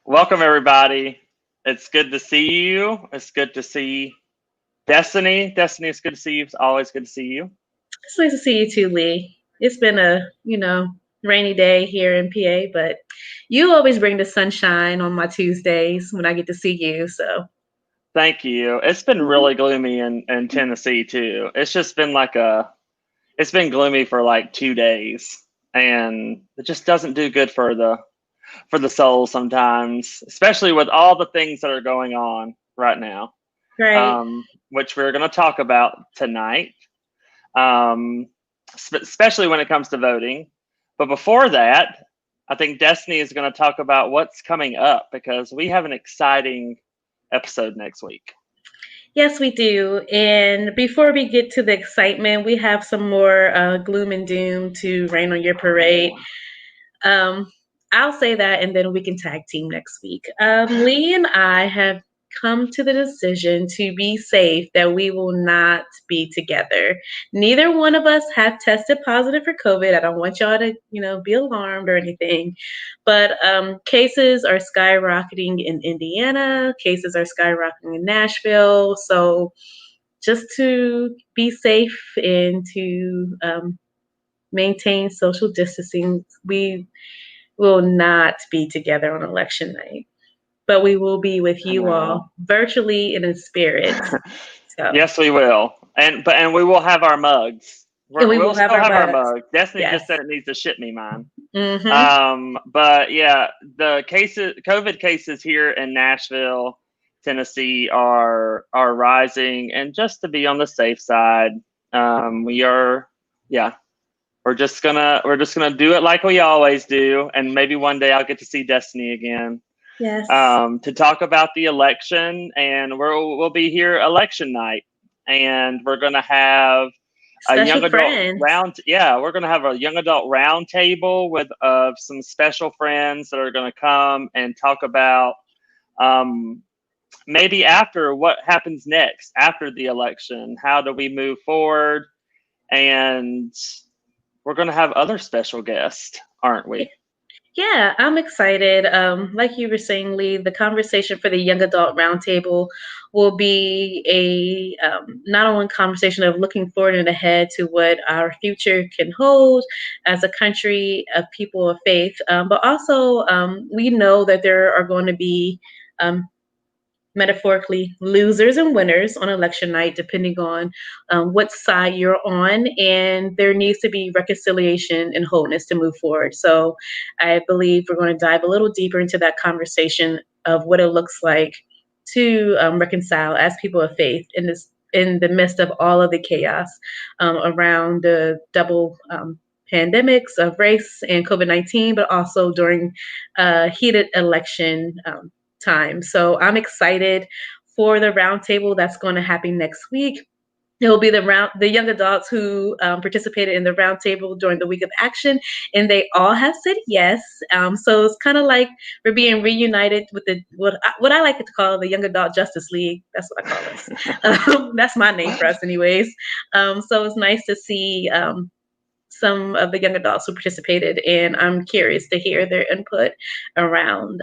Welcome, everybody. It's good to see you. It's good to see Destiny. Destiny, it's good to see you. It's always good to see you. It's nice to see you too, Lee. It's been a, rainy day here in PA, but you always bring the sunshine on my Tuesdays when I get to see you. So, Thank you. It's been really gloomy in Tennessee, too. It's just been it's been gloomy for like 2 days, and it just doesn't do good for the soul sometimes, especially with all the things that are going on right now, right. which we're going to talk about tonight. Especially when it comes to voting. But before that, I think Destiny is going to talk about what's coming up because we have an exciting episode next week. Yes, we do. And before we get to the excitement, we have some more gloom and doom to rain on your parade. Um, I'll say that, and then we can tag team next week. Lee and I have come to the decision to be safe that we will not be together. Neither one of us have tested positive for COVID. I don't want y'all to, be alarmed or anything. But cases are skyrocketing in Indiana. Cases are skyrocketing in Nashville. So just to be safe and to maintain social distancing, we will not be together on election night, but we will be with you all virtually and in spirit. So Yes, we will, and we will have our mugs. we We'll will have still our have our mugs. mug. Destiny Yes. just said it needs to ship me mine. Mm-hmm. But yeah, the COVID cases here in Nashville, Tennessee are rising, and just to be on the safe side, we're just gonna do it like we always do, and maybe one day I'll get to see Destiny again. Yes. To talk about the election, and we'll be here election night, and we're gonna have a young adult round. Yeah, we're gonna have a young adult round table with some special friends that are gonna come and talk about maybe after what happens next after the election. How do we move forward? And we're gonna have other special guests, aren't we? Yeah, I'm excited. Like you were saying, Lee, the conversation for the young adult roundtable will be a not only conversation of looking forward and ahead to what our future can hold as a country of people of faith, but also we know that there are going to be um, metaphorically losers and winners on election night, depending on what side you're on. And there needs to be reconciliation and wholeness to move forward. So I believe we're going to dive a little deeper into that conversation of what it looks like to reconcile as people of faith in the midst of all of the chaos around the double pandemics of race and COVID-19, but also during heated election time. So I'm excited for the roundtable that's going to happen next week. It will be the young adults who participated in the roundtable during the week of action, and they all have said yes. So it's kind of like we're being reunited with what I like to call the Young Adult Justice League. That's what I call us. That's my name for us, anyways. So it's nice to see some of the young adults who participated, and I'm curious to hear their input around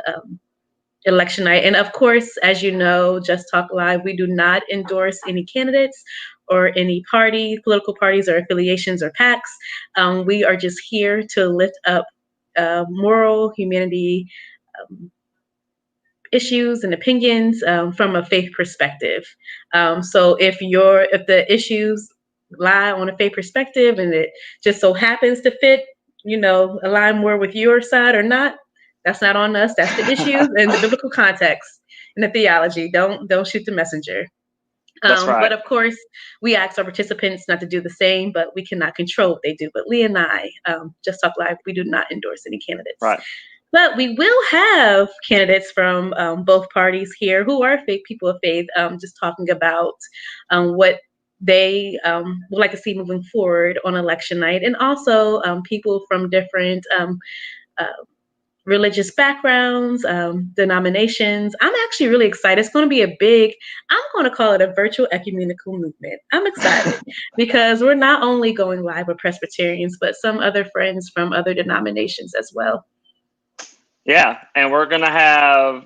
election night. And of course, as you know, Just Talk Live, we do not endorse any candidates or any political parties or affiliations or PACs. We are just here to lift up moral humanity issues and opinions from a faith perspective. So if the issues lie on a faith perspective and it just so happens to fit, align more with your side or not, that's not on us. That's the issues and the biblical context and the theology. Don't shoot the messenger. That's right. But of course, we ask our participants not to do the same, but we cannot control what they do. But Lee and I, Just Talk Live, we do not endorse any candidates. Right. But we will have candidates from both parties here who are people of faith, just talking about what they would like to see moving forward on election night, and also people from different uh, religious backgrounds, denominations. I'm actually really excited. It's going to be I'm going to call it a virtual ecumenical movement. I'm excited because we're not only going live with Presbyterians, but some other friends from other denominations as well. Yeah, and we're going to have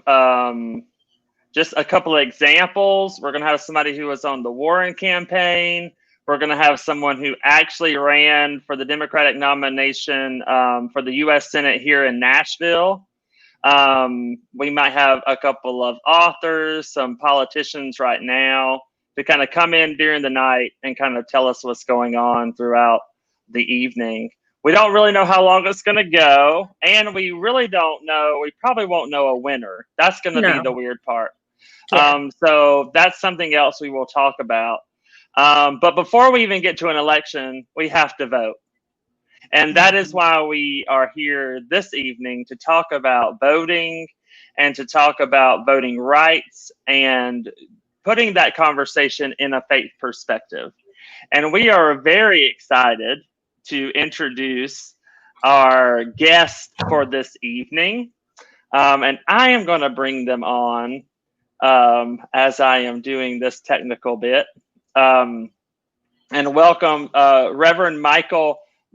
just a couple of examples. We're going to have somebody who was on the Warren campaign. We're going to have someone who actually ran for the Democratic nomination for the U.S. Senate here in Nashville. We might have a couple of authors, some politicians right now to kind of come in during the night and kind of tell us what's going on throughout the evening. We don't really know how long it's going to go, and we really don't know. We probably won't know a winner. That's going to be the weird part. Yeah. So that's something else we will talk about. But before we even get to an election, we have to vote. And that is why we are here this evening to talk about voting and to talk about voting rights and putting that conversation in a faith perspective. And we are very excited to introduce our guest for this evening. And I am going to bring them on as I am doing this technical bit. And welcome Reverend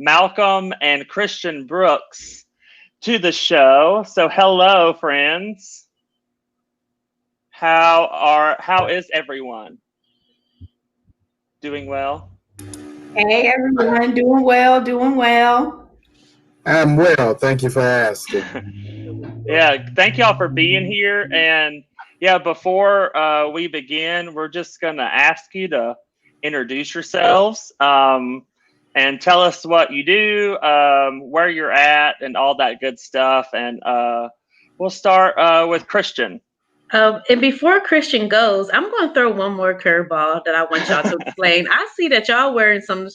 Malcom and Christian Brooks to the show. So hello, friends. How is everyone? Doing well? Hey everyone, doing well, doing well. I'm well. Thank you for asking. Yeah, thank y'all for being here. And yeah, before we begin, we're just going to ask you to introduce yourselves and tell us what you do, where you're at, and all that good stuff. And we'll start with Christian. And before Christian goes, I'm going to throw one more curveball that I want y'all to explain. I see that y'all wearing some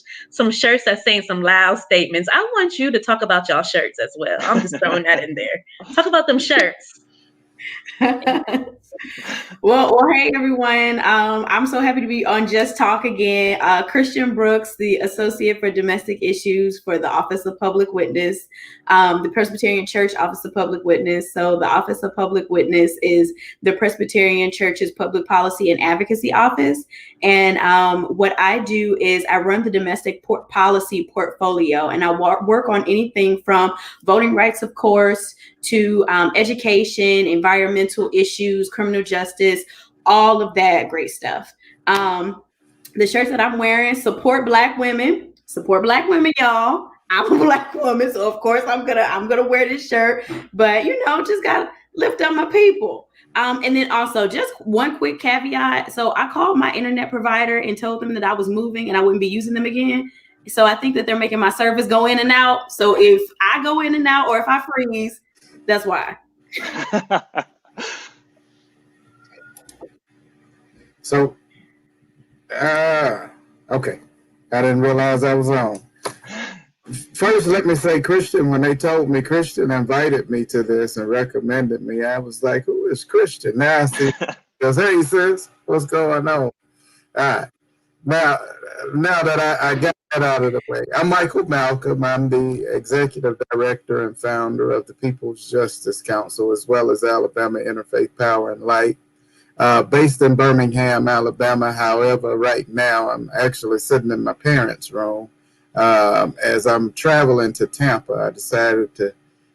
shirts that's saying some loud statements. I want you to talk about y'all shirts as well. I'm just throwing that in there. Talk about them shirts. Well, hey everyone. I'm so happy to be on Just Talk again. Christian Brooks, the Associate for Domestic Issues for the Office of Public Witness, the Presbyterian Church Office of Public Witness. So the Office of Public Witness is the Presbyterian Church's Public Policy and Advocacy Office. And what I do is I run the domestic policy portfolio, and I work on anything from voting rights, of course, to education, environmental issues, criminal justice, all of that great stuff. The shirts that I'm wearing support Black women, y'all. I'm a Black woman, so of course I'm gonna wear this shirt. But just gotta lift up my people. And then also just one quick caveat. So I called my internet provider and told them that I was moving and I wouldn't be using them again. So I think that they're making my service go in and out. So if I go in and out or if I freeze, that's why. So, okay. I didn't realize I was on. First, let me say, Christian, when they told me Christian invited me to this and recommended me, I was like, who is Christian? Now I see, goes, hey, sis, what's going on? All right. Now that I got that out of the way, I'm Michael Malcom. I'm the executive director and founder of the People's Justice Council, as well as Alabama Interfaith Power and Light, based in Birmingham, Alabama. However, right now I'm actually sitting in my parents' room. As I'm traveling to Tampa, I decided to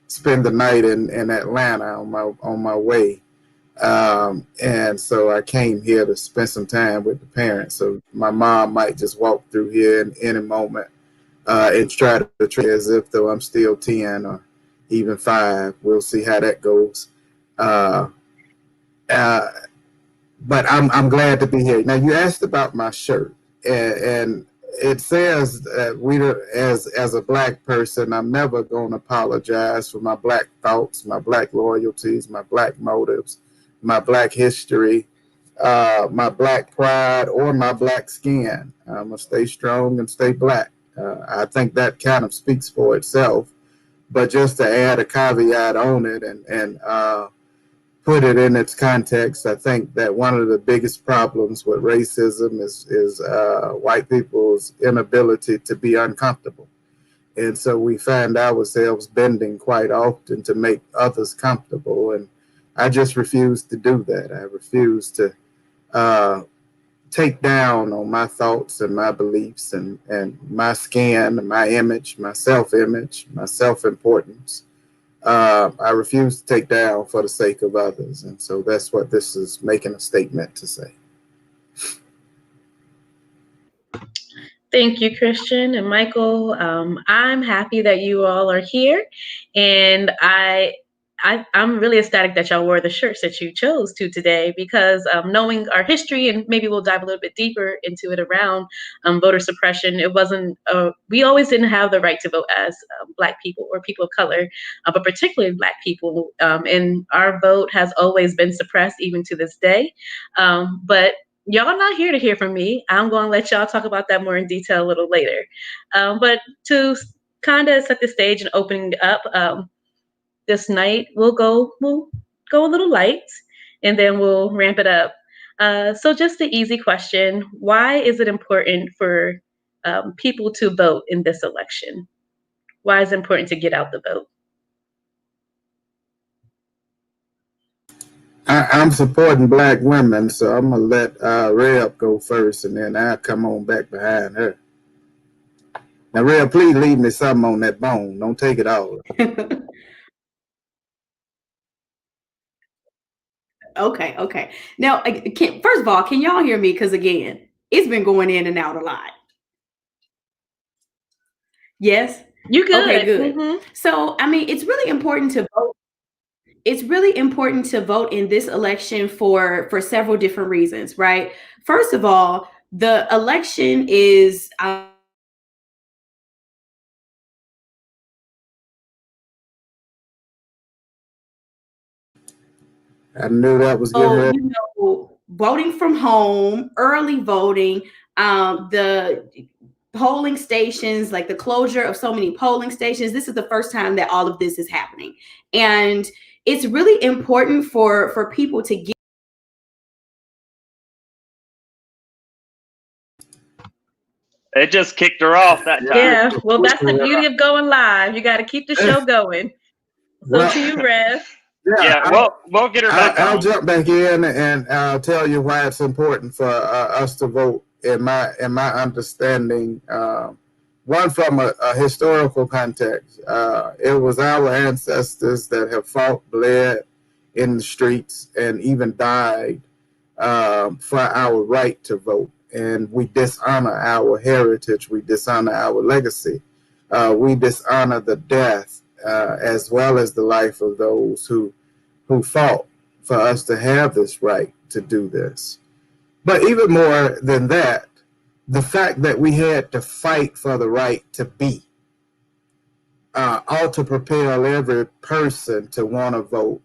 spend the night in Atlanta on my way. And so I came here to spend some time with the parents. So my mom might just walk through here in any moment and try to treat as if though I'm still 10 or even 5. We'll see how that goes. But I'm glad to be here. Now, you asked about my shirt, and it says that as a Black person, I'm never going to apologize for my Black thoughts, my Black loyalties, my Black motives, my Black history, my Black pride, or my Black skin. I'm going to stay strong and stay Black. I think that kind of speaks for itself. But just to add a caveat on it and put it in its context, I think that one of the biggest problems with racism is white people's inability to be uncomfortable. And so we find ourselves bending quite often to make others comfortable. And I just refuse to do that. I refuse to take down on my thoughts and my beliefs and my skin, my image, my self-image, my self-importance. I refuse to take down for the sake of others. And so that's what this is making a statement to say. Thank you, Christian and Michael. I'm happy that you all are here, and I'm really ecstatic that y'all wore the shirts that you chose to today, because knowing our history, and maybe we'll dive a little bit deeper into it around voter suppression, it wasn't, we always didn't have the right to vote as Black people or people of color, but particularly Black people, and our vote has always been suppressed even to this day. But y'all not here to hear from me. I'm going to let y'all talk about that more in detail a little later. But to kind of set the stage and opening up, this night we'll go a little light, and then we'll ramp it up. So just the easy question: why is it important for people to vote in this election? Why is it important to get out the vote? I'm supporting Black women, so I'm going to let Rev go first, and then I'll come on back behind her. Now, Rev, please leave me something on that bone. Don't take it all. Okay. Now, first of all, can y'all hear me? Because again, it's been going in and out a lot. Yes? You good? Okay, good. Mm-hmm. So, I mean, it's really important to vote. It's really important to vote in this election for several different reasons, right? First of all, the election is I knew that was getting voting from home, early voting, the polling stations, like the closure of so many polling stations. This is the first time that all of this is happening. And it's really important for people to get. It just kicked her off that time. Yeah, well, that's the beauty of going live. You got to keep the show going. So to you, Rev. Yeah, we'll get her back I'll on. jump back in and I'll tell you why it's important for us to vote. In my understanding, one from a historical context, it was our ancestors that have fought, bled in the streets, and even died for our right to vote. And we dishonor our heritage. We dishonor our legacy. We dishonor the death as well as the life of those who fought for us to have this right to do this. But even more than that, the fact that we had to fight for the right to be ought to propel every person to want to vote,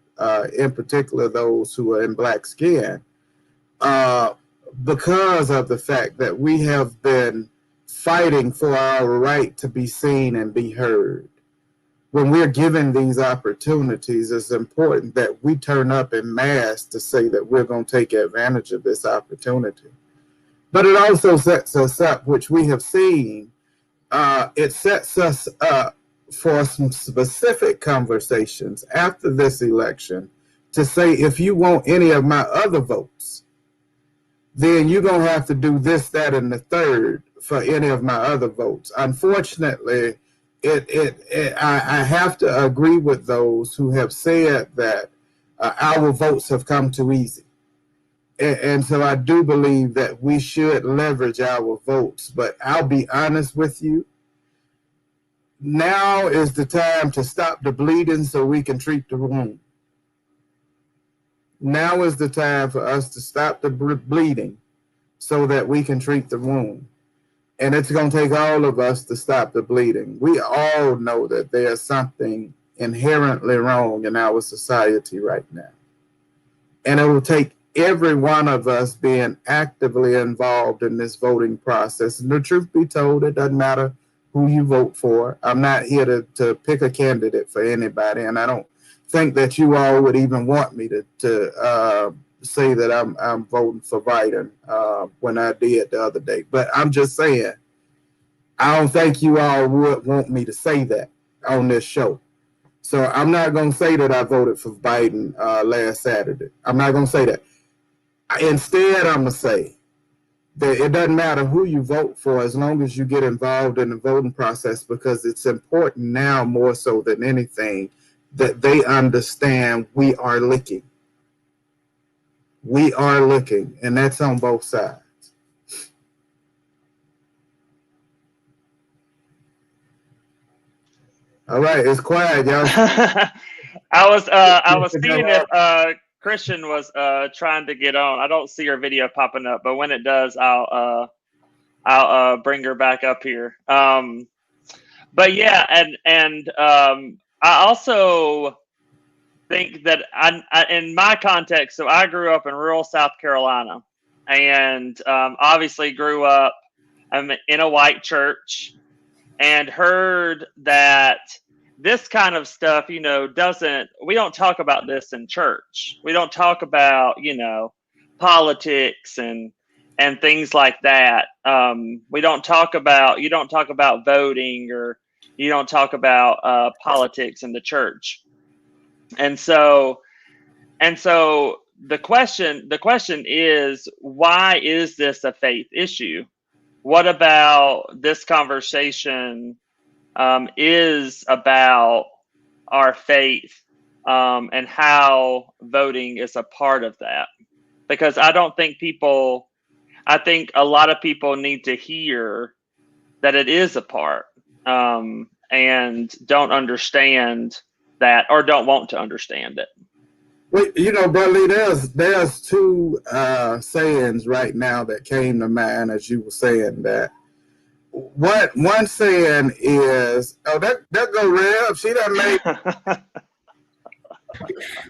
in particular those who are in Black skin, because of the fact that we have been fighting for our right to be seen and be heard. When we're given these opportunities, it's important that we turn up in mass to say that we're going to take advantage of this opportunity. But it also sets us up, which we have seen, it sets us up for some specific conversations after this election to say, if you want any of my other votes, then you're going to have to do this, that, and the third for any of my other votes. Unfortunately, I have to agree with those who have said that our votes have come too easy. And so I do believe that we should leverage our votes. But I'll be honest with you, now is the time to stop the bleeding so we can treat the wound. Now is the time for us to stop the bleeding so that we can treat the wound. And it's going to take all of us to stop the bleeding. We all know that there's something inherently wrong in our society right now. And it will take every one of us being actively involved in this voting process. And the truth be told, it doesn't matter who you vote for. I'm not here to pick a candidate for anybody. And I don't think that you all would even want me to say that I'm voting for Biden when I did the other day. But I'm just saying, I don't think you all would want me to say that on this show. So I'm not going to say that I voted for Biden last Saturday. I'm not going to say that. Instead, I'm going to say that it doesn't matter who you vote for as long as you get involved in the voting process, because it's important now more so than anything that they understand we are looking. We are looking, and that's on both sides. All right, it's quiet, y'all. I was seeing if Christian was trying to get on. I don't see her video popping up, but when it does, I'll bring her back up here. But yeah, and I also think that I in my context, so I grew up in rural South Carolina, and obviously grew up in a white church, and heard that this kind of stuff, we don't talk about this in church. We don't talk about, politics and things like that. You don't talk about voting, or you don't talk about politics in the church. And so the question is, why is this a faith issue? What about this conversation is about our faith and how voting is a part of that? Because I think a lot of people need to hear that it is a part, and don't understand that, or don't want to understand it. Well, Bradley, there's two sayings right now that came to mind as you were saying that. One saying is, "Oh, that go Rev. She done made."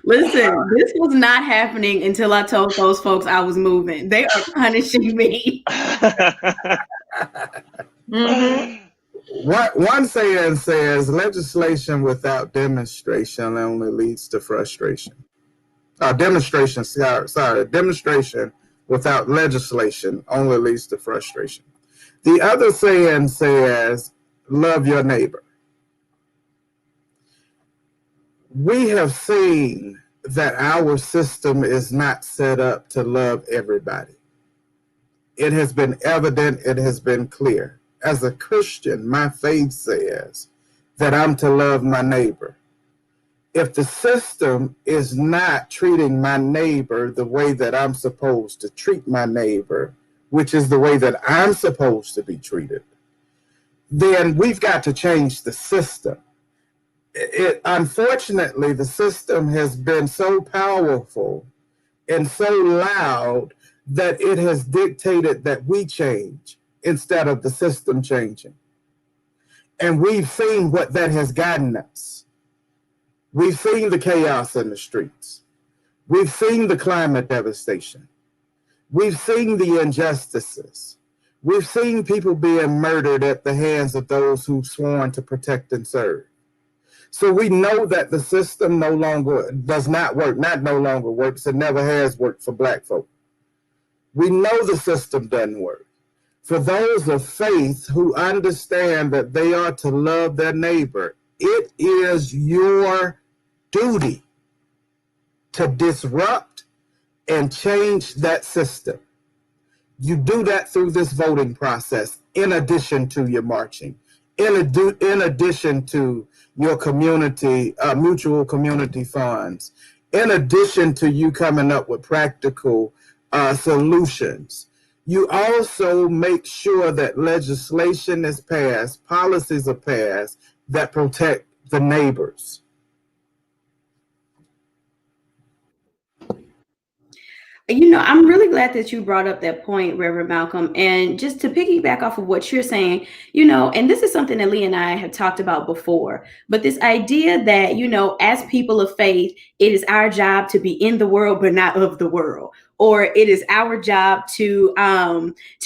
Listen, this was not happening until I told those folks I was moving. They are punishing me. Mm-hmm. One saying says, "Legislation without demonstration only leads to frustration." Demonstration without legislation only leads to frustration. The other saying says, "Love your neighbor." We have seen that our system is not set up to love everybody. It has been evident, it has been clear. As a Christian, my faith says that I'm to love my neighbor. If the system is not treating my neighbor the way that I'm supposed to treat my neighbor, which is the way that I'm supposed to be treated, then we've got to change the system. Unfortunately, the system has been so powerful and so loud that it has dictated that we change instead of the system changing. And we've seen what that has gotten us. We've seen the chaos in the streets. We've seen the climate devastation. We've seen the injustices. We've seen people being murdered at the hands of those who've sworn to protect and serve. So we know that the system no longer does not work, not no longer works, it never has worked for Black folk. We know the system doesn't work. For those of faith who understand that they are to love their neighbor, it is your duty to disrupt and change that system. You do that through this voting process, in addition to your marching, in addition to your community, mutual community funds, in addition to you coming up with practical solutions. You also make sure that legislation is passed, policies are passed that protect the neighbors. I'm really glad that you brought up that point, Reverend Malcolm. And just to piggyback off of what you're saying, and this is something that Lee and I have talked about before, but this idea that, as people of faith, it is our job to be in the world, but not of the world. Or it is our job to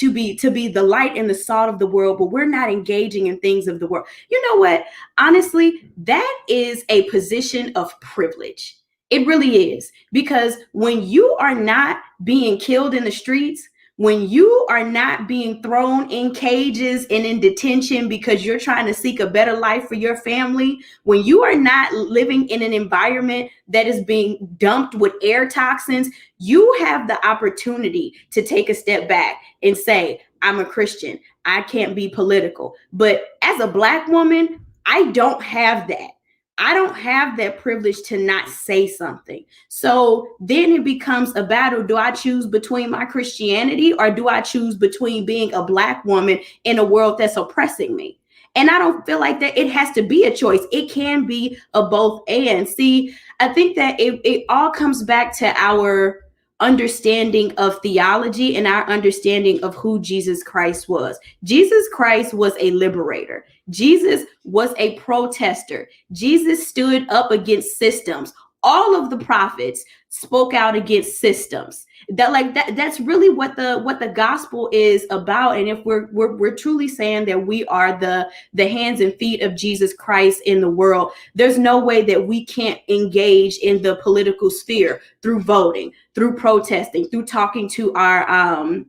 be the light and the salt of the world, but we're not engaging in things of the world. You know what? Honestly, that is a position of privilege. It really is, because when you are not being killed in the streets, when you are not being thrown in cages and in detention because you're trying to seek a better life for your family, when you are not living in an environment that is being dumped with air toxins, you have the opportunity to take a step back and say, I'm a Christian. I can't be political. But as a Black woman, I don't have that. I don't have that privilege to not say something. So then it becomes a battle. Do I choose between my Christianity, or do I choose between being a Black woman in a world that's oppressing me? And I don't feel like that it has to be a choice. It can be a both and. See, I think that it all comes back to our understanding of theology and our understanding of who Jesus Christ was. Jesus Christ was a liberator. Jesus was a protester. Jesus stood up against systems. All of the prophets spoke out against systems. That's really what the gospel is about. And if we're truly saying that we are the hands and feet of Jesus Christ in the world, there's no way that we can't engage in the political sphere through voting, through protesting, through talking to our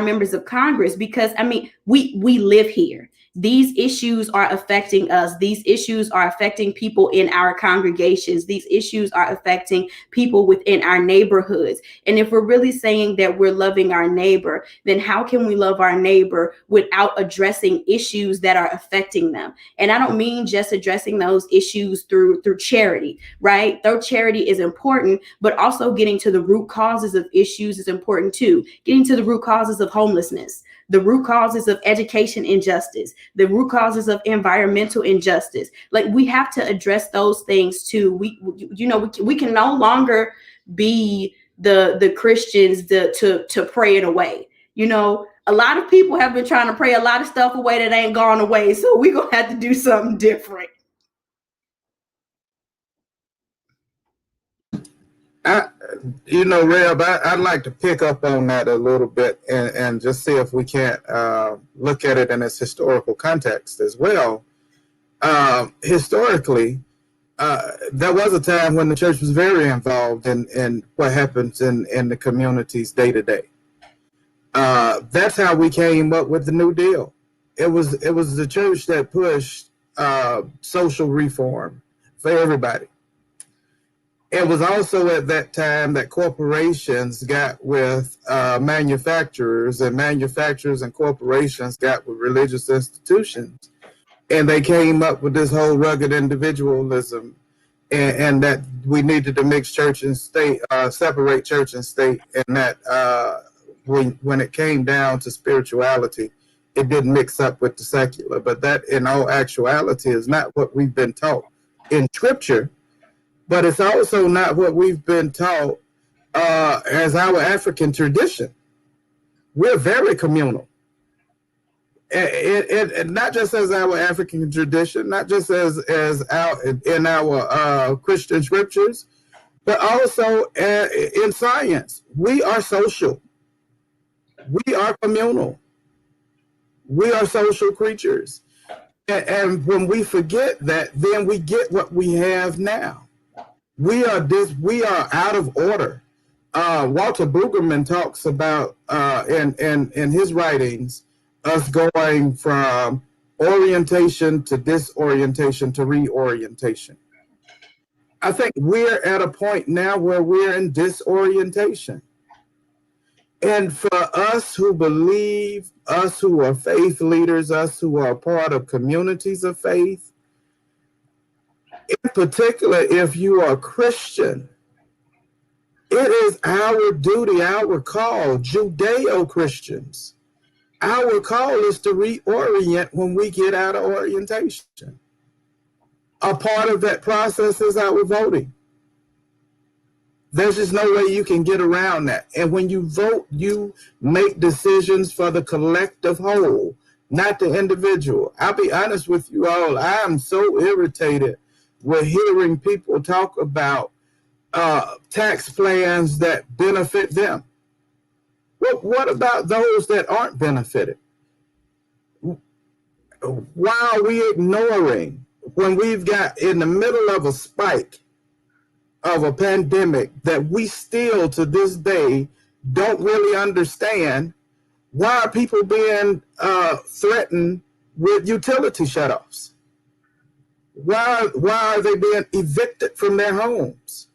members of Congress, because I mean, we live here. These issues are affecting us. These issues are affecting people in our congregations. These issues are affecting people within our neighborhoods. And if we're really saying that we're loving our neighbor, then how can we love our neighbor without addressing issues that are affecting them? And I don't mean just addressing those issues through charity, right? Though charity is important, but also getting to the root causes of issues is important too. Getting to the root causes of homelessness, the root causes of education injustice, the root causes of environmental injustice. Like, we have to address those things too. We can no longer be the Christians to pray it away. You know, a lot of people have been trying to pray a lot of stuff away that ain't gone away. So we're gonna have to do something different. Reb, I'd like to pick up on that a little bit and just see if we can't look at it in its historical context as well. Historically, there was a time when the church was very involved in what happens in the communities day to day. That's how we came up with the New Deal. It was the church that pushed social reform for everybody. It was also at that time that corporations got with manufacturers, and manufacturers and corporations got with religious institutions. And they came up with this whole rugged individualism, and that we needed to mix church and state, separate church and state, and that when it came down to spirituality, it didn't mix up with the secular. But that, in all actuality, is not what we've been taught in Scripture. But it's also not what we've been taught as our African tradition. We're very communal. And not just as our African tradition, not just as in our Christian scriptures, but also in science. We are social. We are communal. We are social creatures. And when we forget that, then we get what we have now. We are out of order. Walter Brueggemann talks about in his writings us going from orientation to disorientation to reorientation. I think we're at a point now where we're in disorientation. And for us who believe, us who are faith leaders, us who are part of communities of faith, in particular, if you are a Christian, it is our duty, our call, Judeo-Christians. Our call is to reorient when we get out of orientation. A part of that process is our voting. There's just no way you can get around that. And when you vote, you make decisions for the collective whole, not the individual. I'll be honest with you all, I am so irritated with hearing people talk about tax plans that benefit them. What about those that aren't benefited? Why are we ignoring, when we've got in the middle of a spike of a pandemic, that we still to this day don't really understand? Why are people being threatened with utility shutoffs? Why are they being evicted from their homes?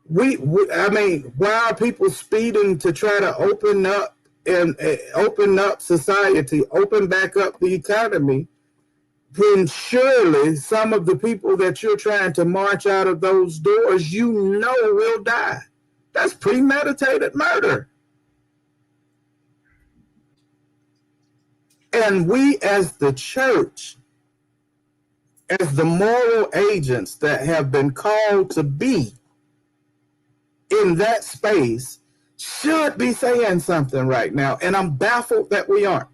I mean, why are people speeding to try to open up society, open back up the economy, when surely some of the people that you're trying to march out of those doors, will die. That's premeditated murder. And we as the church, as the moral agents that have been called to be in that space, should be saying something right now. And I'm baffled that we aren't.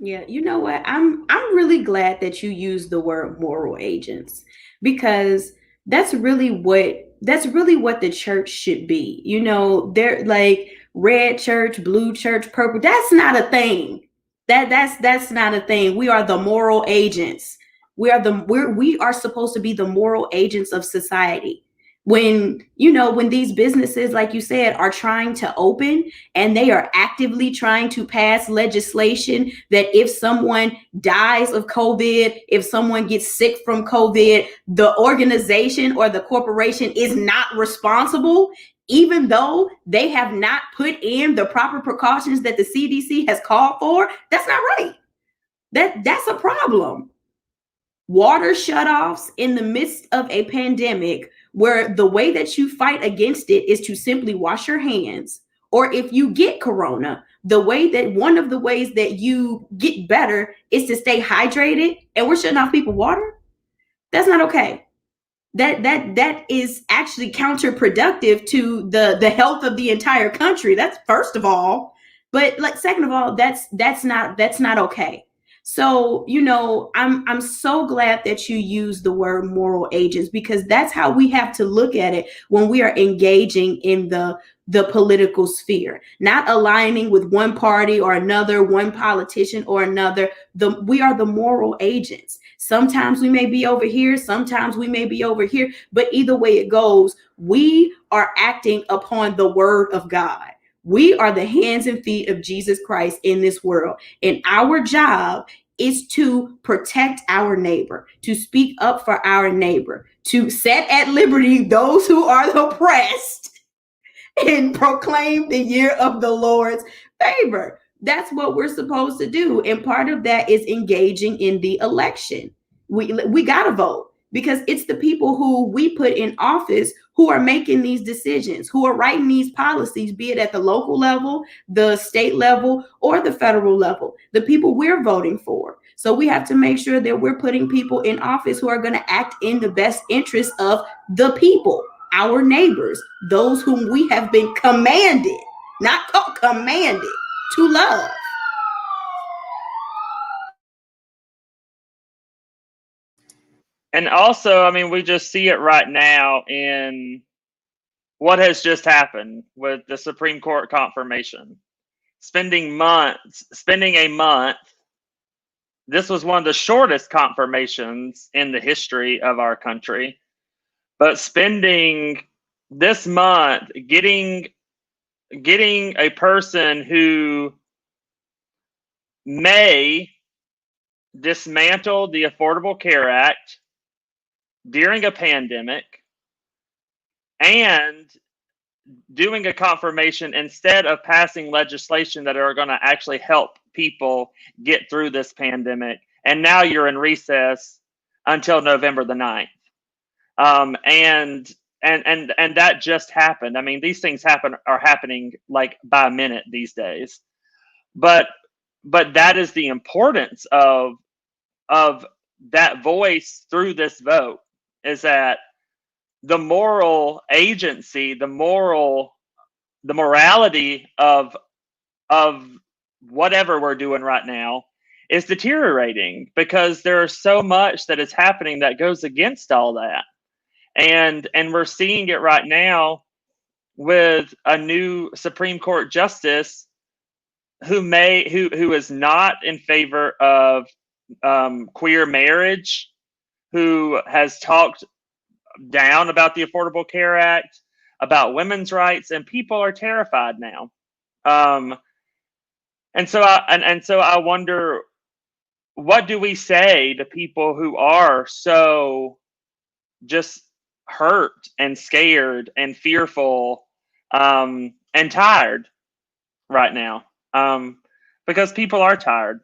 Yeah, you know what? I'm really glad that you used the word moral agents, because that's really what the church should be. You know, they're like red church, blue church, purple. That's not a thing. That's not a thing. We are the moral agents. We are supposed to be the moral agents of society. When these businesses, like you said, are trying to open, and they are actively trying to pass legislation that if someone dies of COVID, if someone gets sick from COVID, the organization or the corporation is not responsible, even though they have not put in the proper precautions that the CDC has called for. That's not right. That's a problem. Water shutoffs in the midst of a pandemic, where the way that you fight against it is to simply wash your hands. Or if you get corona, one of the ways that you get better is to stay hydrated, and we're shutting off people water. That's not okay. That is actually counterproductive to the health of the entire country. That's first of all. But like second of all, that's not okay. So, I'm so glad that you use the word moral agents, because that's how we have to look at it when we are engaging in the political sphere, not aligning with one party or another, one politician or another. We are the moral agents. Sometimes we may be over here, sometimes we may be over here, but either way it goes, we are acting upon the word of God. We are the hands and feet of Jesus Christ in this world. And our job is to protect our neighbor, to speak up for our neighbor, to set at liberty those who are oppressed, and proclaim the year of the Lord's favor. That's what we're supposed to do. And part of that is engaging in the election. We got to vote, because it's the people who we put in office who are making these decisions, who are writing these policies, be it at the local level, the state level, or the federal level, the people we're voting for. So we have to make sure that we're putting people in office who are going to act in the best interest of the people, our neighbors, those whom we have been commanded, not commanded, to love. And also, I mean, we just see it right now in what has just happened with the Supreme Court confirmation. Spending a month. This was one of the shortest confirmations in the history of our country. But spending this month getting a person who may dismantle the Affordable Care Act during a pandemic, and doing a confirmation instead of passing legislation that are going to actually help people get through this pandemic. And now you're in recess until November the 9th. And that just happened. I mean, these things are happening like by a minute these days. But that is the importance of that voice through this vote, is that the moral agency, the morality of whatever we're doing right now is deteriorating, because there's so much that is happening that goes against all that. And we're seeing it right now with a new Supreme Court justice who is not in favor of queer marriage, who has talked down about the Affordable Care Act, about women's rights, and people are terrified now. And so I wonder, what do we say to people who are so just hurt and scared and fearful and tired right now? because people are tired.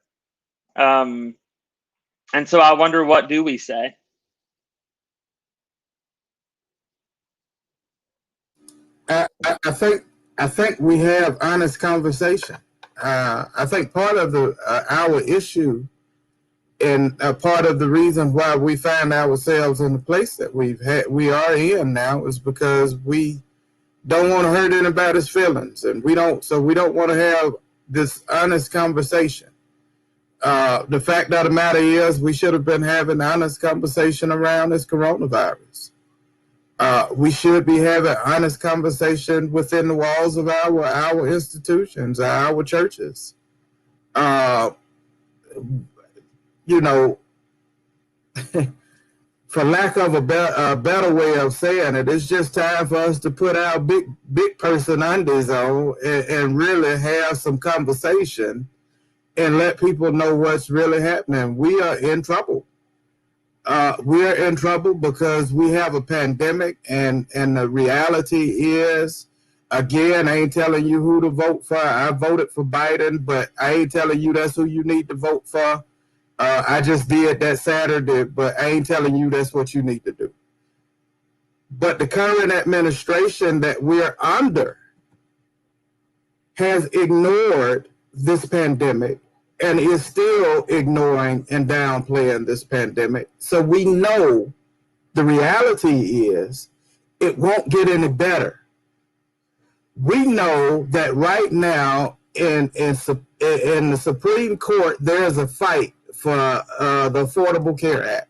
And so I wonder, what do we say? I think we have honest conversation. I think part of our issue and part of the reason why we find ourselves in the place that we are in now is because we don't want to hurt anybody's feelings, and we don't want to have this honest conversation. The fact of the matter is, we should have been having honest conversation around this coronavirus. We should be having honest conversation within the walls of our institutions, our churches. You know, for lack of a better way of saying it, it's just time for us to put our big person undies on and really have some conversation and let people know what's really happening. We are in trouble. We are in trouble because we have a pandemic, and the reality is, again, I ain't telling you who to vote for. I voted for Biden, but I ain't telling you that's who you need to vote for. I just did that Saturday, but I ain't telling you that's what you need to do. But the current administration that we're under has ignored this pandemic and is still ignoring and downplaying this pandemic. So we know the reality is it won't get any better. We know that right now in the Supreme Court, there's a fight for the Affordable Care Act.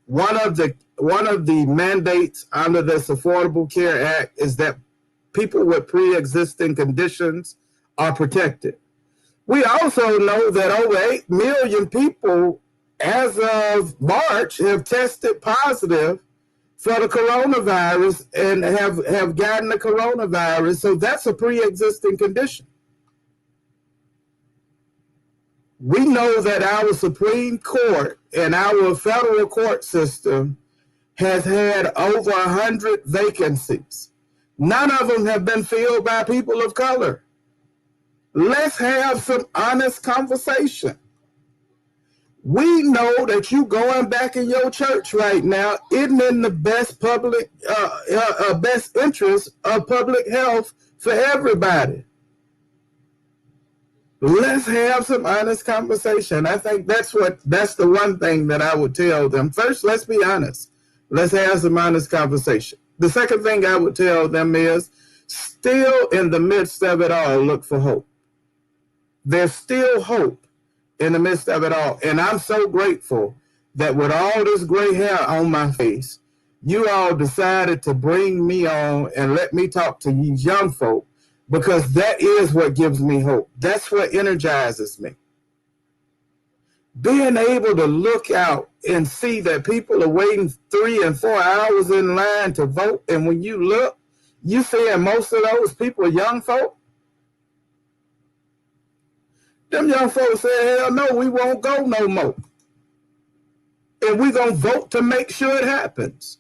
One of the mandates under this Affordable Care Act is that people with pre-existing conditions are protected. We also know that over 8 million people as of March have tested positive for the coronavirus and have gotten the coronavirus. So that's a pre-existing condition. We know that our Supreme Court and our federal court system has had over 100 vacancies. None of them have been filled by people of color. Let's have some honest conversation. We know that you going back in your church right now isn't in the best best interest of public health for everybody. Let's have some honest conversation. I think that's the one thing that I would tell them. First, let's be honest. Let's have some honest conversation. The second thing I would tell them is, still in the midst of it all, look for hope. There's still hope in the midst of it all. And I'm so grateful that with all this gray hair on my face, you all decided to bring me on and let me talk to these young folk, because that is what gives me hope. That's what energizes me. Being able to look out and see that people are waiting 3 and 4 hours in line to vote, and when you look, you see most of those people are young folk. Them young folks say, hell no, we won't go no more. And we're going to vote to make sure it happens.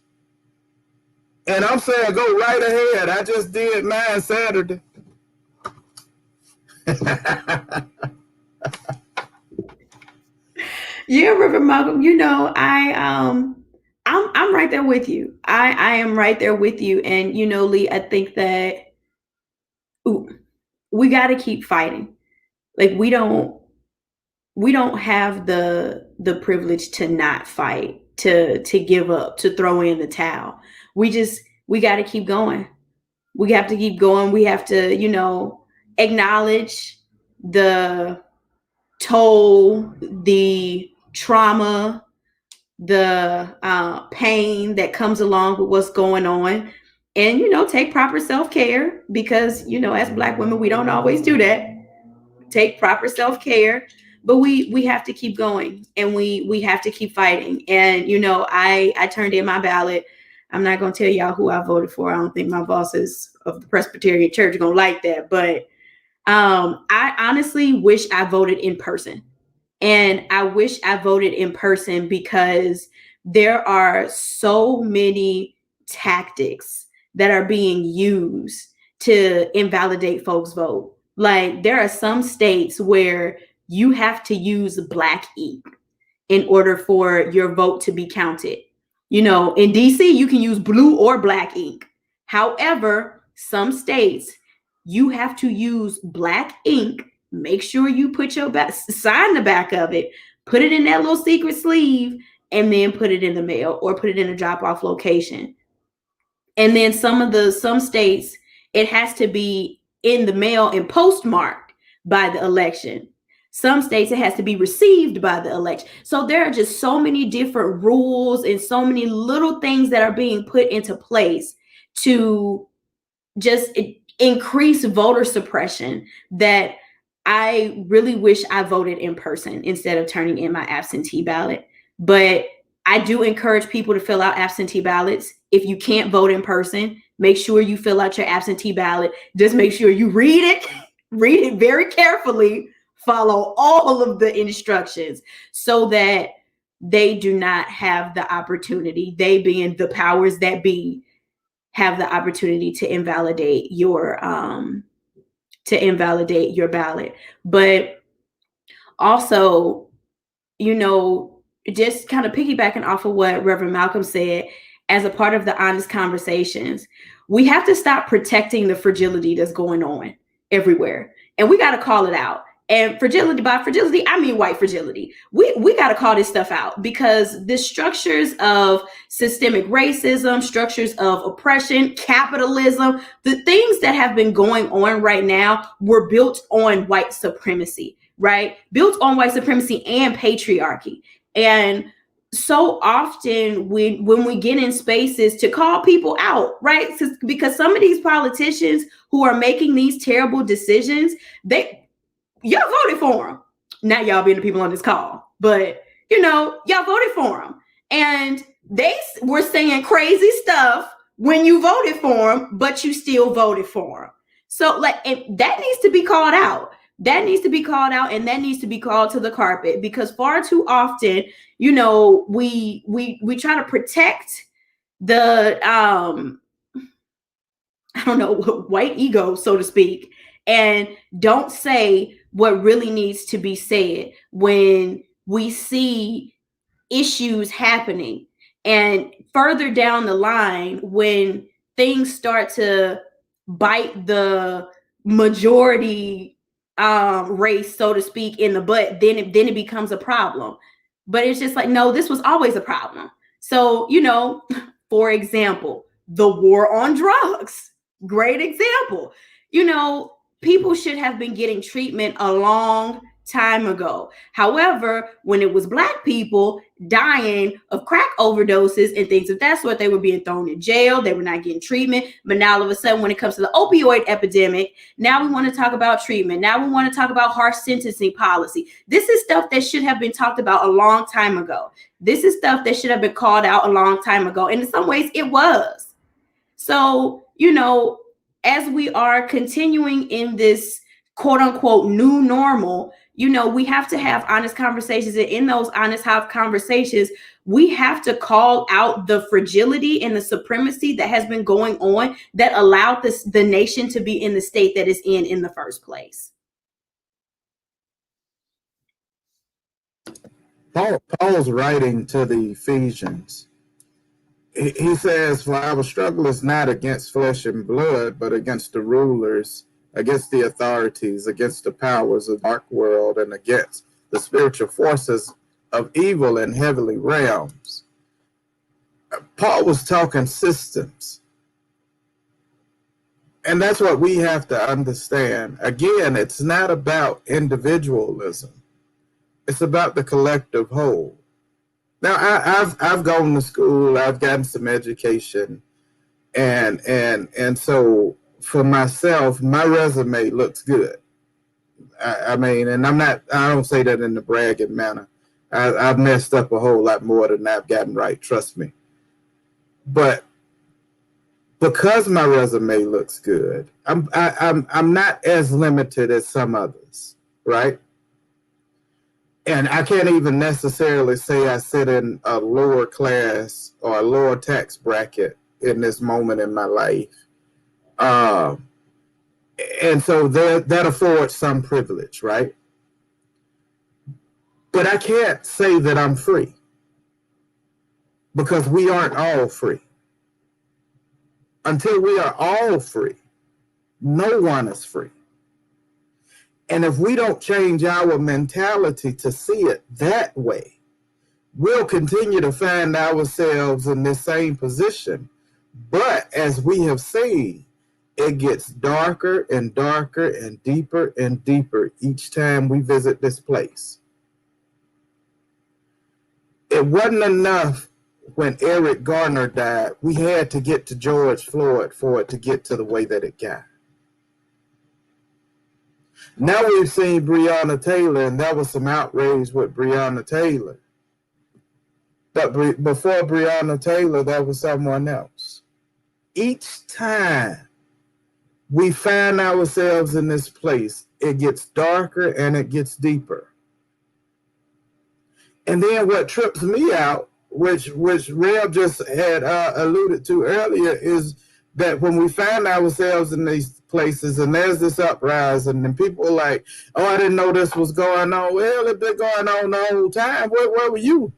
And I'm saying go right ahead. I just did mine Saturday. Yeah, Reverend Malcom, you know, I'm right there with you. I am right there with you. And you know, Lee, I think that we got to keep fighting. Like we don't have the privilege to not fight, to give up, to throw in the towel. We got to keep going. We have to keep going. We have to, you know, acknowledge the toll, the trauma, the pain that comes along with what's going on, and, you know, take proper self-care, because, you know, as Black women, we don't always do that. Take proper self-care, but we have to keep going, and we have to keep fighting. And, you know, I turned in my ballot. I'm not going to tell y'all who I voted for. I don't think my bosses of the Presbyterian Church are going to like that, but I honestly wish I voted in person. And I wish I voted in person because there are so many tactics that are being used to invalidate folks' vote. Like, there are some states where you have to use black ink in order for your vote to be counted. You know, in DC, you can use blue or black ink. However, some states, you have to use black ink. Make sure you put your sign the back of it, put it in that little secret sleeve, and then put it in the mail or put it in a drop-off location. And then some states, it has to be in the mail and postmarked by the election. Some states, it has to be received by the election. So there are just so many different rules and so many little things that are being put into place to just increase voter suppression that I really wish I voted in person instead of turning in my absentee ballot. But I do encourage people to fill out absentee ballots. If you can't vote in person, make sure you fill out your absentee ballot. Just make sure you read it very carefully, follow all of the instructions so that they do not have the opportunity, they being the powers that be, have the opportunity to invalidate your ballot. But also, you know, just kind of piggybacking off of what Reverend Malcom said, as a part of the honest conversations, we have to stop protecting the fragility that's going on everywhere. And we got to call it out. And fragility, by fragility, I mean white fragility. We got to call this stuff out, because the structures of systemic racism, structures of oppression, capitalism, the things that have been going on right now were built on white supremacy, right? Built on white supremacy and patriarchy. And so often when we get in spaces to call people out, right? Because some of these politicians who are making these terrible decisions, y'all voted for them. Not y'all being the people on this call, but you know, y'all voted for them. And they were saying crazy stuff when you voted for them, but you still voted for them. So like, that needs to be called out. That needs to be called out, and that needs to be called to the carpet, because far too often, you know, we try to protect the I don't know, white ego, so to speak, and don't say what really needs to be said when we see issues happening. And further down the line, when things start to bite the majority race, so to speak, in the butt, then it becomes a problem. But it's just like, no, this was always a problem. So, you know, for example, the war on drugs, great example. You know, people should have been getting treatment a long time ago. However, when it was Black people dying of crack overdoses and things of that sort, they were being thrown in jail. They were not getting treatment. But now all of a sudden, when it comes to the opioid epidemic, now we want to talk about treatment. Now we want to talk about harsh sentencing policy. This is stuff that should have been talked about a long time ago. This is stuff that should have been called out a long time ago. And in some ways it was. So, you know, as we are continuing in this quote unquote new normal, you know, we have to have honest conversations. And in those honest conversations, we have to call out the fragility and the supremacy that has been going on that allowed the nation to be in the state that it's in the first place. Paul's writing to the Ephesians. He says, "For our struggle is not against flesh and blood, but against the rulers, against the authorities, against the powers of the dark world, and against the spiritual forces of evil in heavenly realms." Paul was talking systems. And that's what we have to understand. Again, it's not about individualism. It's about the collective whole. Now, I've gone to school, I've gotten some education, and so for myself, my resume looks good. I mean, and I don't say that in a bragging manner. I've messed up a whole lot more than I've gotten right, trust me. But because my resume looks good, I'm not as limited as some others, right? And I can't even necessarily say I sit in a lower class or a lower tax bracket in this moment in my life. And so that affords some privilege, right? But I can't say that I'm free, because we aren't all free. Until we are all free, no one is free. And if we don't change our mentality to see it that way, we'll continue to find ourselves in this same position. But as we have seen, it gets darker and darker and deeper each time we visit this place. It wasn't enough when Eric Garner died. We had to get to George Floyd for it to get to the way that it got. Now we've seen Breonna Taylor, and there was some outrage with Breonna Taylor. But before Breonna Taylor, there was someone else. Each time we find ourselves in this place, it gets darker and it gets deeper. And then what trips me out, which Rev just had alluded to earlier, is that when we find ourselves in these places and there's this uprising and people are like, oh, I didn't know this was going on. Well, it's been going on the whole time. Where were you?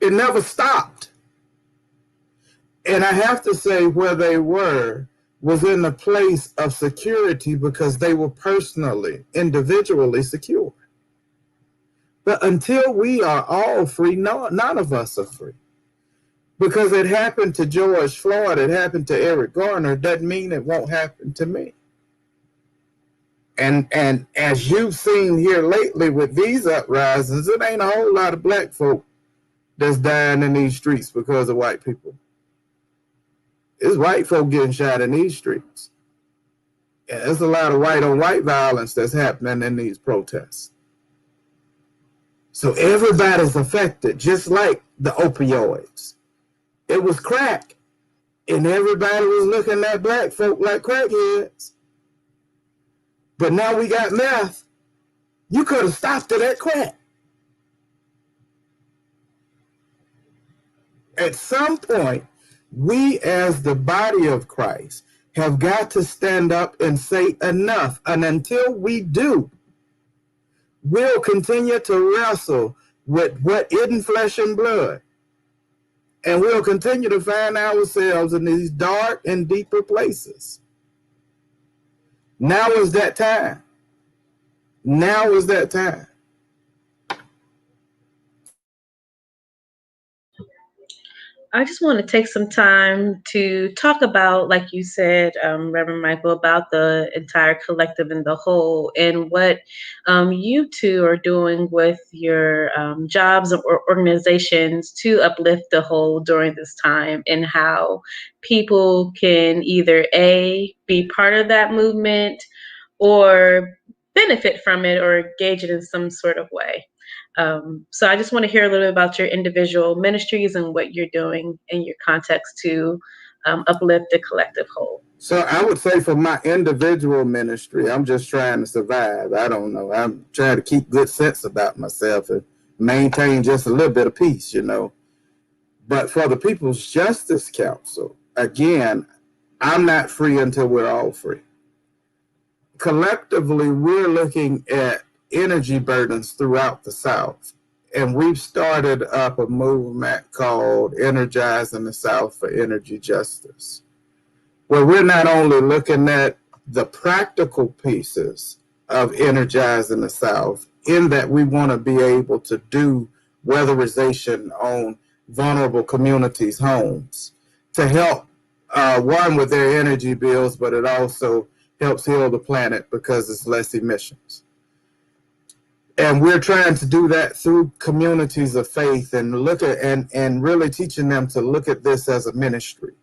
It never stopped. And I have to say where they were was in a place of security because they were personally, individually secure. But until we are all free, none of us are free. Because it happened to George Floyd, it happened to Eric Garner, doesn't mean it won't happen to me. And as you've seen here lately with these uprisings, it ain't a whole lot of black folk that's dying in these streets because of white people. It's white folk getting shot in these streets. And there's a lot of white on white violence that's happening in these protests. So everybody's affected, just like the opioids. It was crack, and everybody was looking at black folk like crackheads. But now we got meth. You could have stopped it at crack. At some point, we as the body of Christ have got to stand up and say enough. And until we do, we'll continue to wrestle with what isn't flesh and blood. And we'll continue to find ourselves in these dark and deeper places. Now is that time. Now is that time. I just want to take some time to talk about, like you said, Reverend Michael, about the entire collective and the whole, and what you two are doing with your jobs or organizations to uplift the whole during this time, and how people can either A, be part of that movement, or benefit from it, or engage it in some sort of way. So I just want to hear a little bit about your individual ministries and what you're doing in your context to uplift the collective whole. So I would say for my individual ministry, I'm just trying to survive. I don't know. I'm trying to keep good sense about myself and maintain just a little bit of peace, you know. But for the People's Justice Council, again, I'm not free until we're all free. Collectively, we're looking at energy burdens throughout the South. And we've started up a movement called Energizing the South for Energy Justice, where we're not only looking at the practical pieces of energizing the South, in that we want to be able to do weatherization on vulnerable communities' homes to help, one, with their energy bills, but it also helps heal the planet because it's less emissions. And we're trying to do that through communities of faith and look at and really teaching them to look at this as a ministry.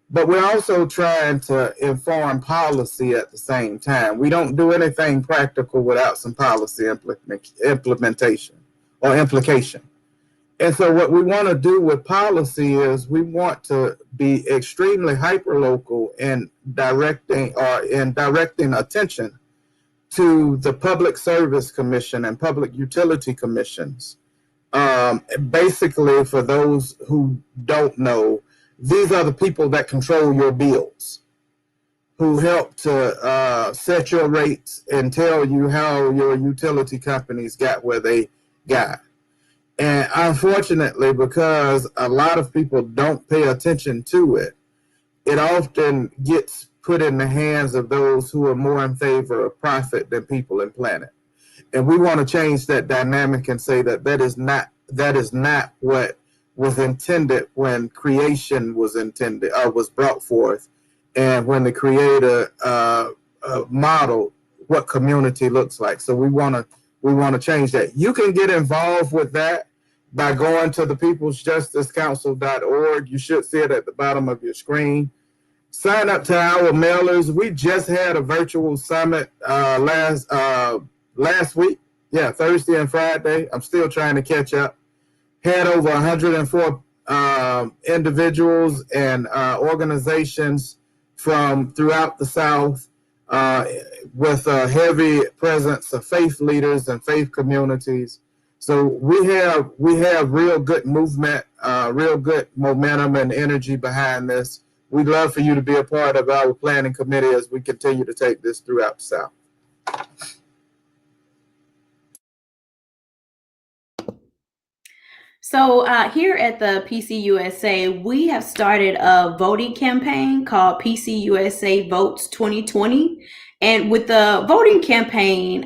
But we're also trying to inform policy at the same time. We don't do anything practical without some policy implementation or implication. And so what we want to do with policy is we want to be extremely hyperlocal in directing attention to the Public Service Commission and Public Utility Commissions. Basically, for those who don't know, these are the people that control your bills, who help to set your rates and tell you how your utility companies got where they got. And unfortunately, because a lot of people don't pay attention to it, it often gets put in the hands of those who are more in favor of profit than people and planet. And we want to change that dynamic and say that that is not what was intended when creation was intended or was brought forth, and when the Creator modeled what community looks like. So we want to change that. You can get involved with that by going to the peoplesjusticecouncil.org. You should see it at the bottom of your screen. Sign up to our mailers. We just had a virtual summit last week. Yeah, Thursday and Friday. I'm still trying to catch up. Had over 104 individuals and organizations from throughout the South, with a heavy presence of faith leaders and faith communities. So we have real good movement, real good momentum and energy behind this. We'd love for you to be a part of our planning committee as we continue to take this throughout the South. So here at the PC-USA, we have started a voting campaign called PC-USA Votes 2020. And with the voting campaign,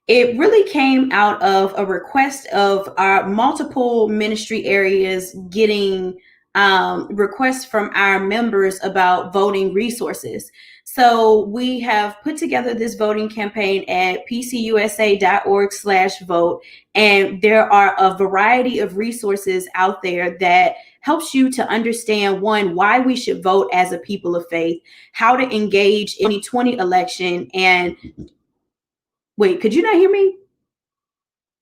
it really came out of a request of our multiple ministry areas getting requests from our members about voting resources. So we have put together this voting campaign at pcusa.org/vote. And there are a variety of resources out there that helps you to understand, one, why we should vote as a people of faith, how to engage in the 2020 election. And wait, could you not hear me?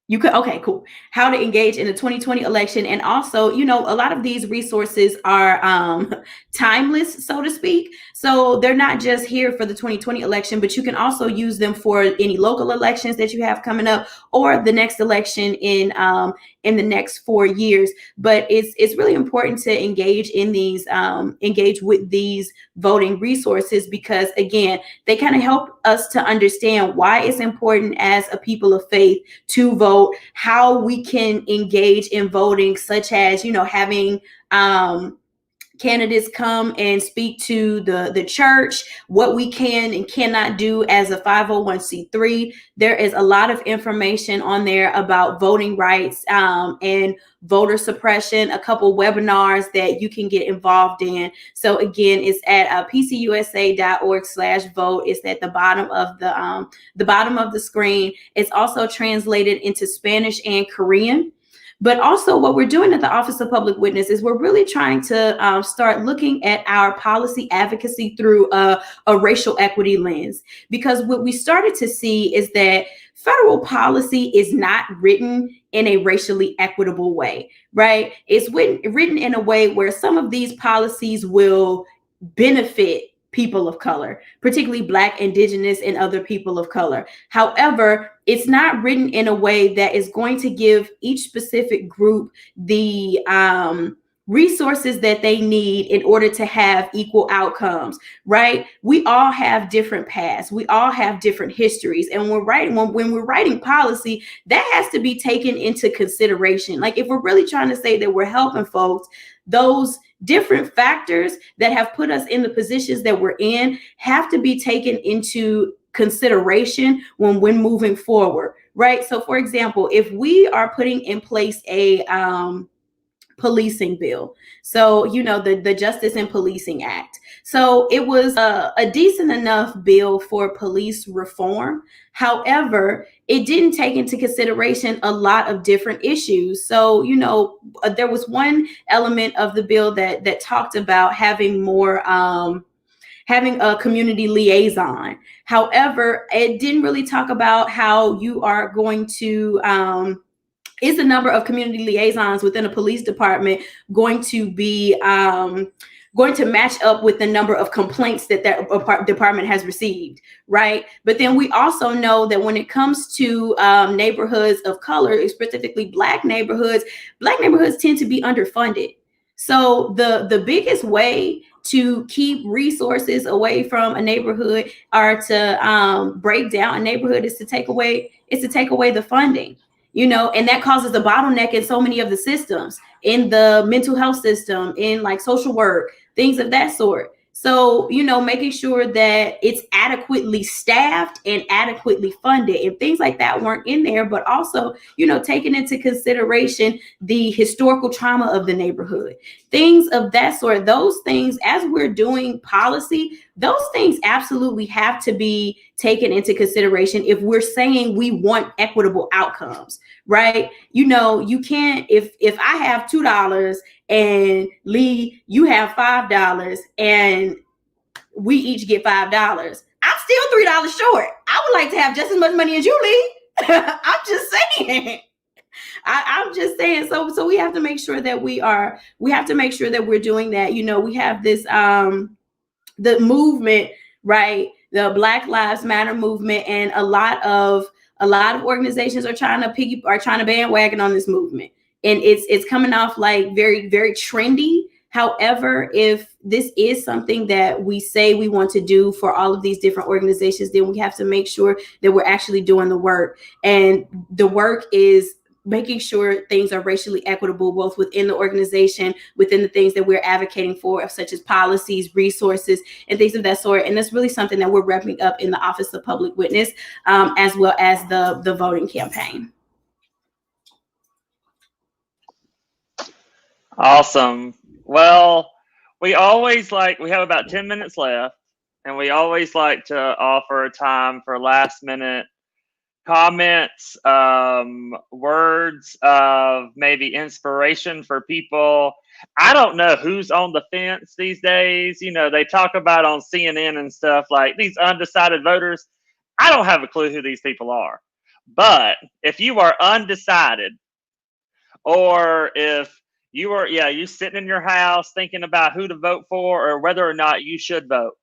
You could. Okay, cool. How to engage in the 2020 election. And also, you know, a lot of these resources are timeless, so to speak. So they're not just here for the 2020 election, but you can also use them for any local elections that you have coming up, or the next election in the next 4 years. But it's really important to engage in these, engage with these voting resources, because again, they kind of help us to understand why it's important as a people of faith to vote, how we can engage in voting, such as, you know, having candidates come and speak to the church, what we can and cannot do as a 501c3. There is a lot of information on there about voting rights and voter suppression, a couple webinars that you can get involved in. So again, it's at pcusa.org/vote. It's at the bottom of the screen. It's also translated into Spanish and Korean. But also what we're doing at the Office of Public Witness is we're really trying to start looking at our policy advocacy through a racial equity lens, because what we started to see is that federal policy is not written in a racially equitable way, right? It's written in a way where some of these policies will benefit people of color, particularly Black, Indigenous, and other people of color. However, it's not written in a way that is going to give each specific group the resources that they need in order to have equal outcomes, right? We all have different paths. We all have different histories. And when we're writing policy, that has to be taken into consideration. Like, if we're really trying to say that we're helping folks, those different factors that have put us in the positions that we're in have to be taken into consideration when moving forward, right? So for example, if we are putting in place a policing bill, so, you know, the Justice and Policing Act. So it was a decent enough bill for police reform. However, it didn't take into consideration a lot of different issues. So, you know, there was one element of the bill that talked about having more, having a community liaison. However, it didn't really talk about how you are going to, is the number of community liaisons within a police department going to be going to match up with the number of complaints that department has received, right? But then we also know that when it comes to neighborhoods of color, specifically Black neighborhoods tend to be underfunded. So the biggest way to keep resources away from a neighborhood or to break down a neighborhood is to take away the funding, and that causes a bottleneck in so many of the systems, in the mental health system, in like social work, things of that sort. So, making sure that it's adequately staffed and adequately funded, and things like that weren't in there, but also, taking into consideration the historical trauma of the neighborhood, things of that sort. Those things, as we're doing policy, those things absolutely have to be taken into consideration if we're saying we want equitable outcomes, right? You can't, if I have $2 and Lee, you have $5 and we each get $5, I'm still $3 short. I would like to have just as much money as you, Lee. I'm just saying. I'm just saying. So we have to make sure that we're doing that. We have this the movement, right? The Black Lives Matter movement, and a lot of organizations are trying to bandwagon on this movement, and it's coming off like very, very trendy. However, if this is something that we say we want to do for all of these different organizations, then we have to make sure that we're actually doing the work, and the work is making sure things are racially equitable, both within the organization, within the things that we're advocating for, such as policies, resources, and things of that sort. And that's really something that we're wrapping up in the Office of Public Witness, as well as the voting campaign. Awesome. Well, we have about 10 minutes left, and we always like to offer time for last minute comments, words of maybe inspiration for people. I don't know who's on the fence these days. They talk about on CNN and stuff like these undecided voters. I don't have a clue who these people are. But if you are undecided, or if you are, you sitting in your house thinking about who to vote for or whether or not you should vote,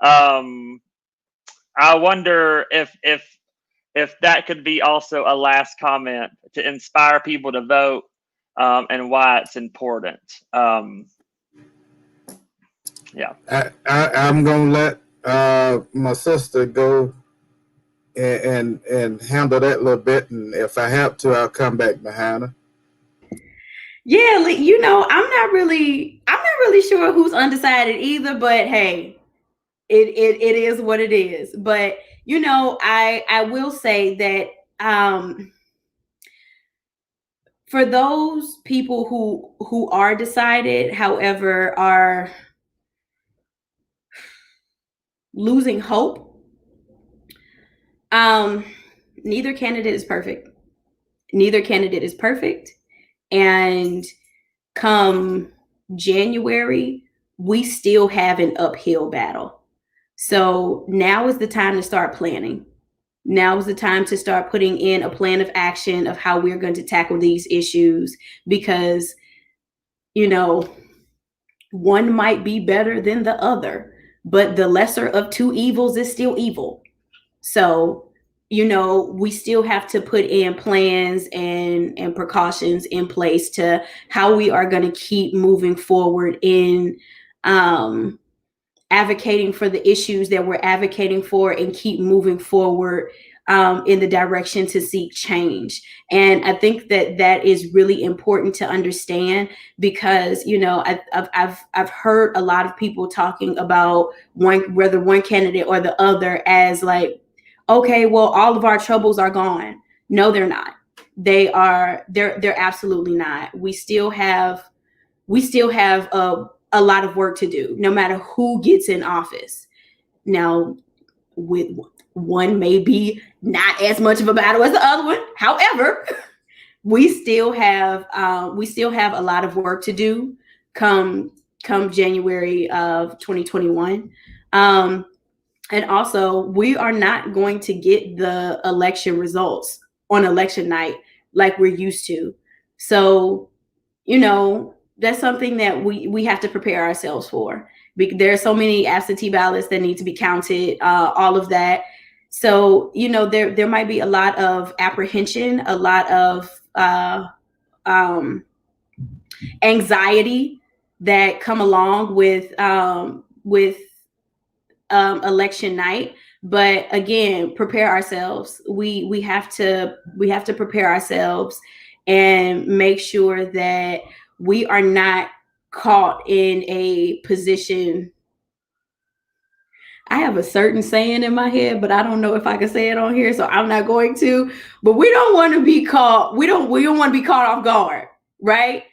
I wonder if that could be also a last comment to inspire people to vote, and why it's important. I'm gonna let my sister go and handle that a little bit, and if I have to, I'll come back behind her. Yeah, I'm not really sure who's undecided either, but hey, it is what it is. But I will say that for those people who are decided, however, are losing hope, neither candidate is perfect. And come January, we still have an uphill battle. So now is the time to start planning. Now is the time to start putting in a plan of action of how we're going to tackle these issues, because, one might be better than the other, but the lesser of two evils is still evil. So, we still have to put in plans and precautions in place to how we are going to keep moving forward in advocating for the issues that we're advocating for, and keep moving forward in the direction to seek change. And I think that is really important to understand, because I've heard a lot of people talking about whether one candidate or the other as like, okay, well, all of our troubles are gone. No, they're not. They're absolutely not. We still have a lot of work to do, no matter who gets in office. Now, with one may be not as much of a battle as the other one. However, we still have a lot of work to do come January of 2021. And also, we are not going to get the election results on election night like we're used to. So, that's something that we have to prepare ourselves for. There are so many absentee ballots that need to be counted, all of that. So, there might be a lot of apprehension, a lot of anxiety that come along with election night. But again, prepare ourselves. We have to prepare ourselves and make sure that we are not caught in a position. I have a certain saying in my head, but I don't know if I can say it on here, so I'm not going to. But we don't want to be caught. We don't want to be caught off guard, right?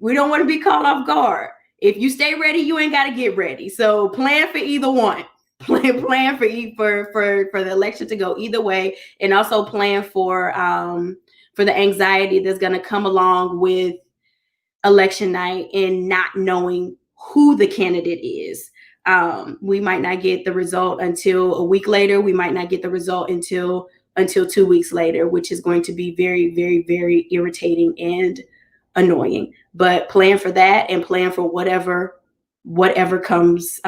We don't want to be caught off guard. If you stay ready, you ain't got to get ready. So plan for either one. Plan for the election to go either way, and also plan for the anxiety that's going to come along with election night and not knowing who the candidate is. We might not get the result until a week later. We might not get the result until 2 weeks later, which is going to be very, very, very irritating and annoying. But plan for that, and plan for whatever comes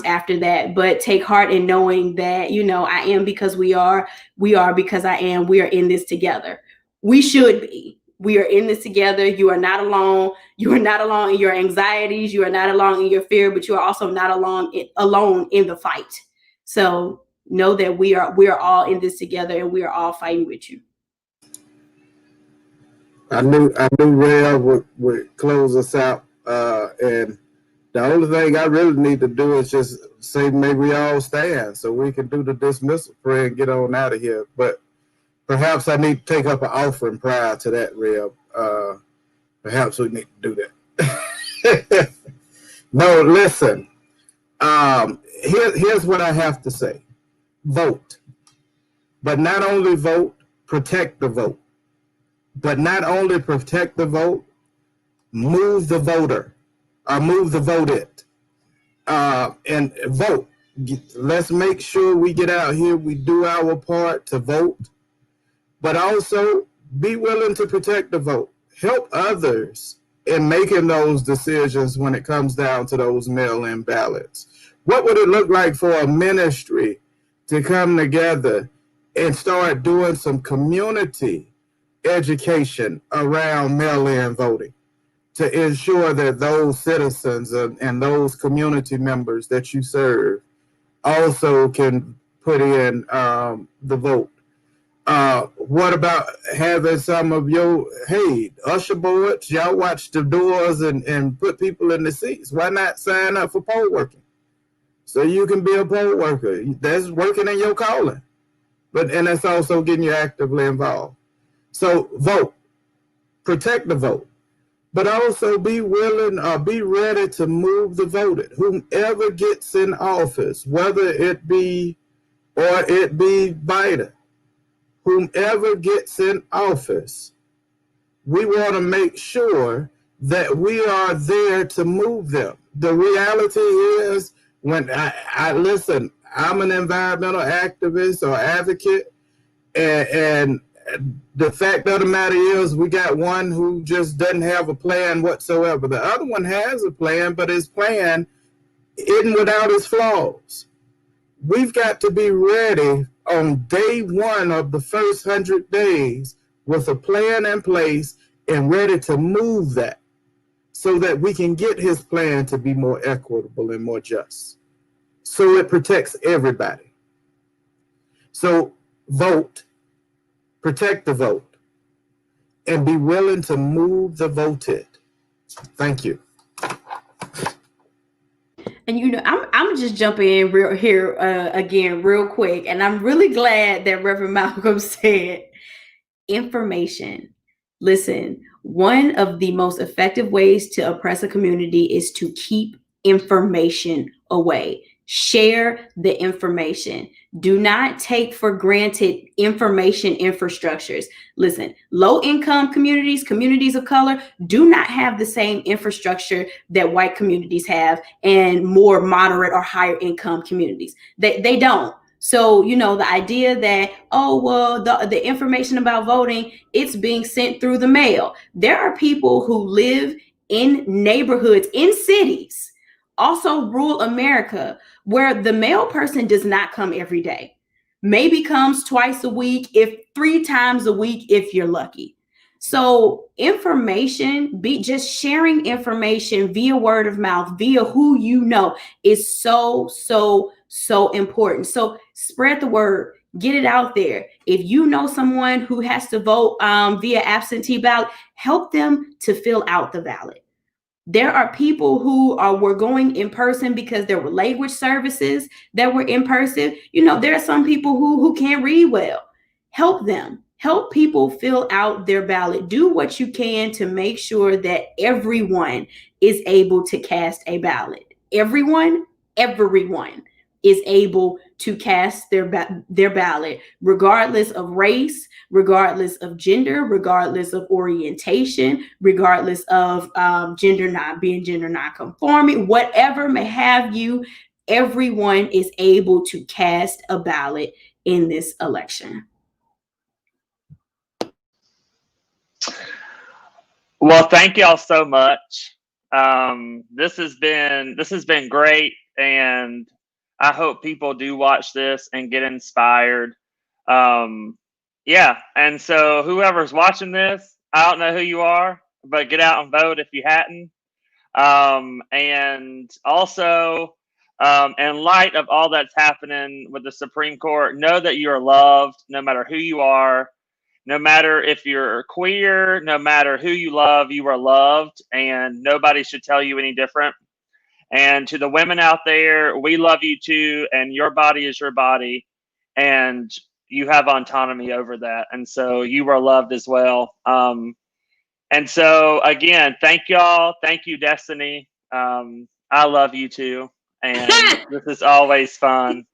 after that. But take heart in knowing that, I am because we are because I am. We are in this together. We should be. We are in this together. You are not alone. You are not alone in your anxieties. You are not alone in your fear, but you are also not alone in the fight. So know that we are all in this together, and we are all fighting with you. I knew Rev would close us out, and the only thing I really need to do is just say, may we all stand so we can do the dismissal prayer and get on out of here. But perhaps I need to take up an offering prior to that, Rev. Perhaps we need to do that. No, listen. Here's what I have to say. Vote. But not only vote, protect the vote. But not only protect the vote, move the voter. Move the voted. And vote. Let's make sure we get out here, we do our part to vote. But also be willing to protect the vote. Help others in making those decisions when it comes down to those mail-in ballots. What would it look like for a ministry to come together and start doing some community education around mail-in voting to ensure that those citizens and those community members that you serve also can put in the vote? What about having some of your, usher boards, y'all watch the doors and put people in the seats? Why not sign up for poll working? So you can be a poll worker. That's working in your calling. And that's also getting you actively involved. So vote, protect the vote, but also be willing or be ready to move the voted. Whomever gets in office, whether it be Biden, whomever gets in office, we want to make sure that we are there to move them. The reality is, when I listen, I'm an environmental activist or advocate, and the fact of the matter is we got one who just doesn't have a plan whatsoever. The other one has a plan, but his plan isn't without its flaws. We've got to be ready on day one of the first 100 days with a plan in place and ready to move that so that we can get his plan to be more equitable and more just. So it protects everybody. So vote, protect the vote, and be willing to move the voted. Thank you. And I'm just jumping in again real quick, and I'm really glad that Reverend Malcom said information. Listen, one of the most effective ways to oppress a community is to keep information away. Share the information. Do not take for granted information infrastructures. Listen, low-income communities of color do not have the same infrastructure that white communities have, and more moderate or higher income communities. They don't. So, the idea that, the information about voting, it's being sent through the mail. There are people who live in neighborhoods, in cities, also rural America, where the mail person does not come every day. Maybe comes twice a week, if 3 times a week, if you're lucky. So information, just sharing information via word of mouth, via who you know, is so important. So spread the word, get it out there. If you know someone who has to vote via absentee ballot, help them to fill out the ballot. There are people who were going in person because there were language services that were in person. You know, there are some people who can't read well. Help them. Help people fill out their ballot. Do what you can to make sure that everyone is able to cast a ballot. Everyone is able to cast their ballot, regardless of race, regardless of gender, regardless of orientation, regardless of gender non-conforming, whatever may have you. Everyone is able to cast a ballot in this election. Well, thank y'all so much. This has been great, and I hope people do watch this and get inspired. Yeah, and so whoever's watching this, I don't know who you are, but get out and vote if you hadn't. And also, in light of all that's happening with the Supreme Court, know that you are loved no matter who you are. No matter if you're queer, no matter who you love, you are loved, and nobody should tell you any different. And to the women out there, we love you too, and your body is your body, and you have autonomy over that. And so you are loved as well. And so again, thank y'all. Thank you, Destiny. I love you too, and this is always fun.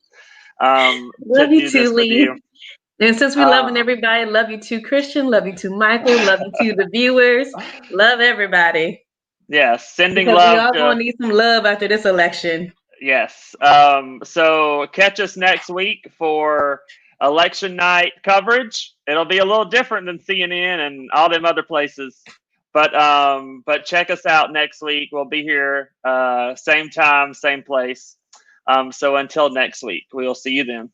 Love you too, Lee. And since we're loving everybody, love you too, Christian. Love you too, Michael. Love you too, the viewers. Love everybody. Yes, sending because love. We all gonna need some love after this election. Yes. So catch us next week for election night coverage. It'll be a little different than CNN and all them other places. But check us out next week. We'll be here same time, same place. So until next week, we'll see you then.